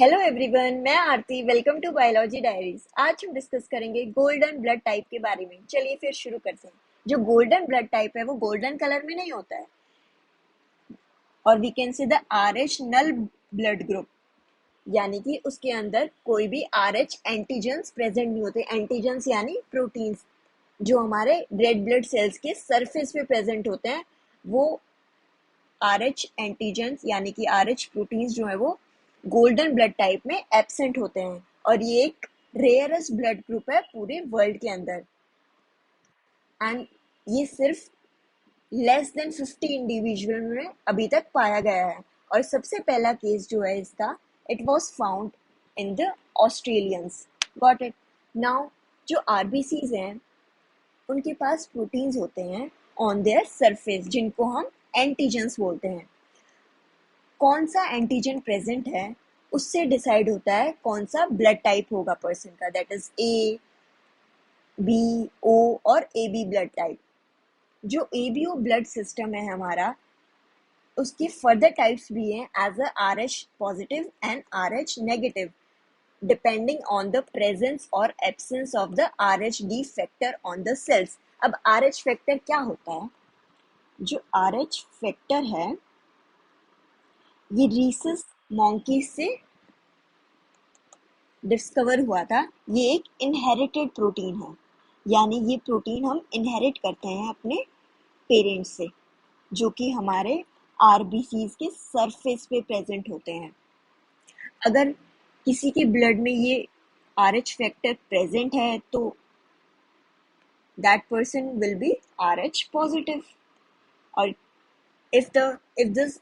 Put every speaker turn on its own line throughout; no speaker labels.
Hello everyone, मैं Aarti. Welcome to biology diaries. आज हम डिस्कस करेंगे गोल्डन ब्लड टाइप के बारे में। चलिए फिर शुरू करते हैं। जो गोल्डन ब्लड टाइप है वो गोल्डन कलर में नहीं होता है, और we can say the Rh null blood group, यानी कि उसके अंदर कोई भी आरएच एंटीजन्स प्रेजेंट नहीं होते। एंटीजन्स यानी प्रोटीन्स जो हमारे रेड ब्लड सेल्स के सरफेस पे प्रेजेंट होते हैं, वो आरएच एंटीजन्स यानी कि आरएच प्रोटीन्स जो है वो गोल्डन ब्लड टाइप में एब्सेंट होते हैं। और ये एक रेयरेस्ट ब्लड ग्रुप है पूरे वर्ल्ड के अंदर, एंड ये सिर्फ लेस देन 50 इंडिविजुअल में अभी तक पाया गया है। और सबसे पहला केस जो है इसका, it was found in the Australians. Got it. Now जो आरबीसीज हैं उनके पास प्रोटीन्स होते हैं ऑन देयर सरफेस, जिनको हम एंटीजन्स बोलते हैं। कौन सा एंटीजन प्रेजेंट है उससे डिसाइड होता है कौन सा ब्लड टाइप होगा पर्सन का, that is A, B, O और ए बी ब्लड टाइप। जो A B O blood system है हमारा, उसके फर्दर टाइप्स भी हैं as a R H positive and R H negative, depending on the presence और absence of the R H D factor on the cells. अब R H factor क्या होता है? जो आर एच फैक्टर है ये रीसस मॉन्कीज से discover हुआ था। ये एक इनहेरिटेड प्रोटीन है, यानी ये प्रोटीन हम इनहेरिट करते हैं अपने पेरेंट्स से, जो कि हमारे आरबीसीज के सरफेस पे प्रेजेंट होते हैं। अगर किसी के ब्लड में ये आर एच फैक्टर प्रेजेंट है तो that person will B are H positive, और if this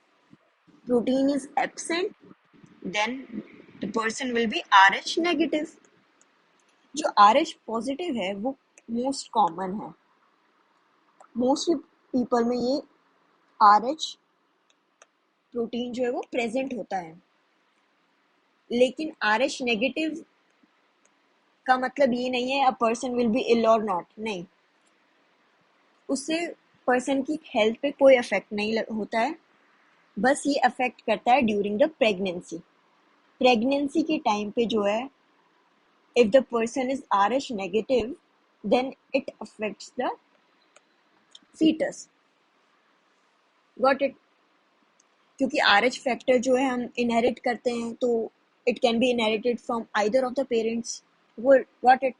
protein is absent, then the person will be RH negative. जो RH पॉजिटिव है वो मोस्ट कॉमन है। मोस्टली पीपल में ये RH प्रोटीन जो है वो प्रेजेंट होता है। लेकिन RH नेगेटिव का मतलब ये नहीं है a person will be ill or not, नहीं, उससे पर्सन की हेल्थ पे कोई अफेक्ट नहीं होता है। बस ये अफेक्ट करता है ड्यूरिंग द प्रेगनेंसी। प्रेगनेंसी के टाइम पे जो है, if the person is RH negative, then it affects the fetus. Got it? क्योंकि RH फैक्टर जो है हम इनहेरिट करते हैं, तो it can be inherited from either of the parents. Got it.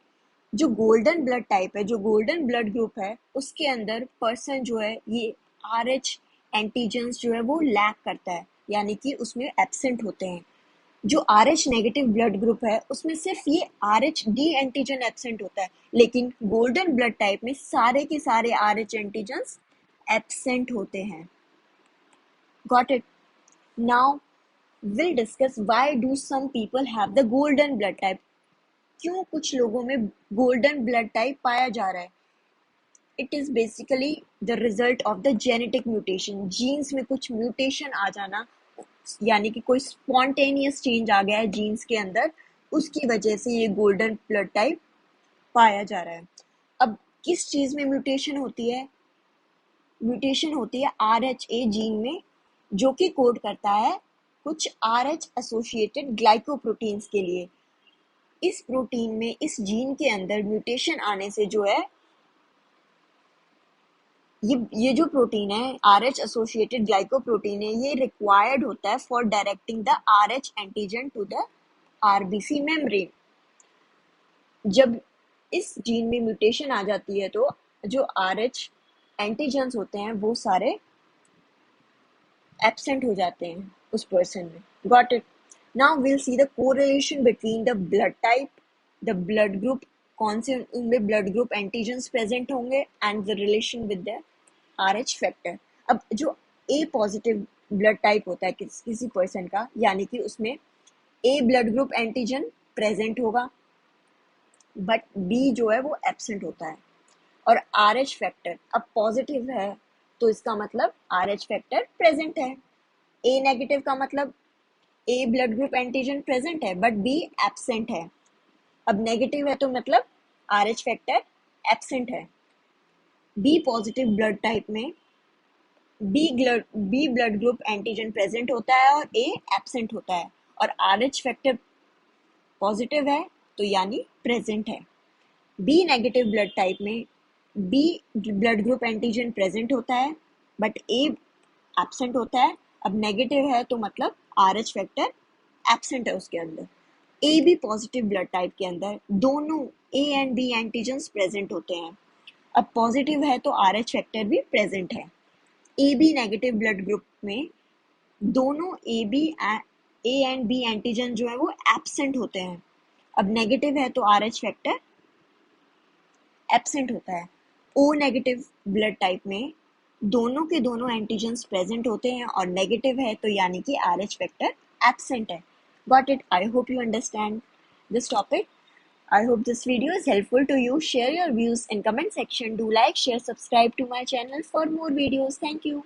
जो गोल्डन ब्लड टाइप है, जो गोल्डन ब्लड ग्रुप है, उसके अंदर पर्सन जो है ये RH एंटीजन्स जो है वो लैक करता है, यानी कि उसमें एब्सेंट होते हैं। जो are H negative blood group है उसमें सिर्फ ये are H D antigen absent होता है, लेकिन गोल्डन ब्लड टाइप में सारे के सारे आर एच एंटीजन्स एब्सेंट होते हैं। Got it. Now will discuss why do some people have the golden blood type. क्यों कुछ लोगों में गोल्डन ब्लड टाइप पाया जा रहा है? It is basically the result of the genetic mutation. Genes में कुछ म्यूटेशन आ जाना, यानी कि कोई स्पॉन्टेनियस चेंज आ गया है जीन्स के अंदर, उसकी वजह से ये गोल्डन ब्लड टाइप पाया जा रहा है। अब किस चीज में म्यूटेशन होती है? म्यूटेशन होती है आर एच ए जीन में, जो कि कोड करता है कुछ आर एच एसोसिएटेड ग्लाइकोप्रोटीन्स के लिए। इस प्रोटीन में, इस जीन के अंदर म्यूटेशन आने से जो है, ये जो प्रोटीन है आर एच एसोसिएटेड ग्लाइकोप्रोटीन है, ये रिक्वायर्ड होता है for directing the R H antigen to the RBC membrane. जब इस जीन में म्यूटेशन आ जाती है तो जो आर एच एंटीजन्स होते हैं वो सारे एब्सेंट हो जाते हैं उस पर्सन में। Got it. Now will see the correlation between the blood type, the blood group, कौन से उनमें ब्लड ग्रुप एंटीजन्स प्रेजेंट होंगे, and the relation with the R H factor. अब जो ए पॉजिटिव ब्लड टाइप होता है किसी पर्सन का, यानी कि उसमें ए ब्लड ग्रुप एंटीजन प्रेजेंट होगा बट बी जो है वो एब्सेंट होता है। और आर एच फैक्टर अब पॉजिटिव है तो इसका मतलब आर एच फैक्टर प्रेजेंट है। ए नेगेटिव का मतलब A blood group antigen present है बट बी एब्सेंट है। अब नेगेटिव है तो मतलब आर एच फैक्टर एब्सेंट है। बी पॉजिटिव ब्लड टाइप में B blood group antigen present होता है और ए एब्सेंट होता है। और RH फैक्टर पॉजिटिव है तो यानी प्रेजेंट है। बी नेगेटिव ब्लड टाइप में B blood group antigen present होता है बट ए एब्सेंट होता है। अब नेगेटिव है तो मतलब RH फैक्टर एब्सेंट है उसके अंदर। A B positive blood type के अंदर दोनों A and B antigens present होते हैं। अब पॉजिटिव है तो RH फैक्टर भी प्रेजेंट है। A B negative blood group में दोनों ए एंड बी एंटीजन जो है वो एब्सेंट होते हैं। अब नेगेटिव है तो RH फैक्टर एब्सेंट होता है। ओ नेगेटिव ब्लड टाइप में दोनों के दोनों एंटीजन्स प्रेजेंट होते हैं और नेगेटिव है तो यानी कि RH फैक्टर एब्सेंट है। Got it? I hope you understand this topic. I hope this video is helpful to you. Share your views in comment section. Do like, share, subscribe to my channel for more videos. Thank you.